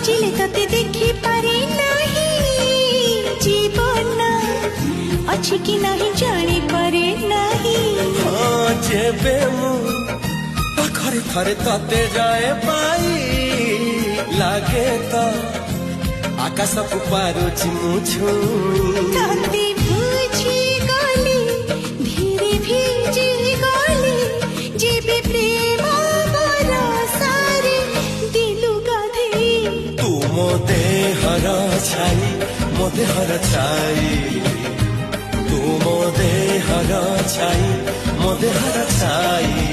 खोजिले तते देखि पारे नाही जीवन अछि कि नाही जानी पारे नाही। हाँ जेबे मु पाखरे थरे तते जाए पाई लागे तो आकाश को पारुछि मु छुई। तते बुझी गली धीरे भिजी गली जेबे प्रेम बरसारे दिलु गाधे। तू मो देहर छाई मो देहर छाई तू मो देहर छाई मो देहर छाई।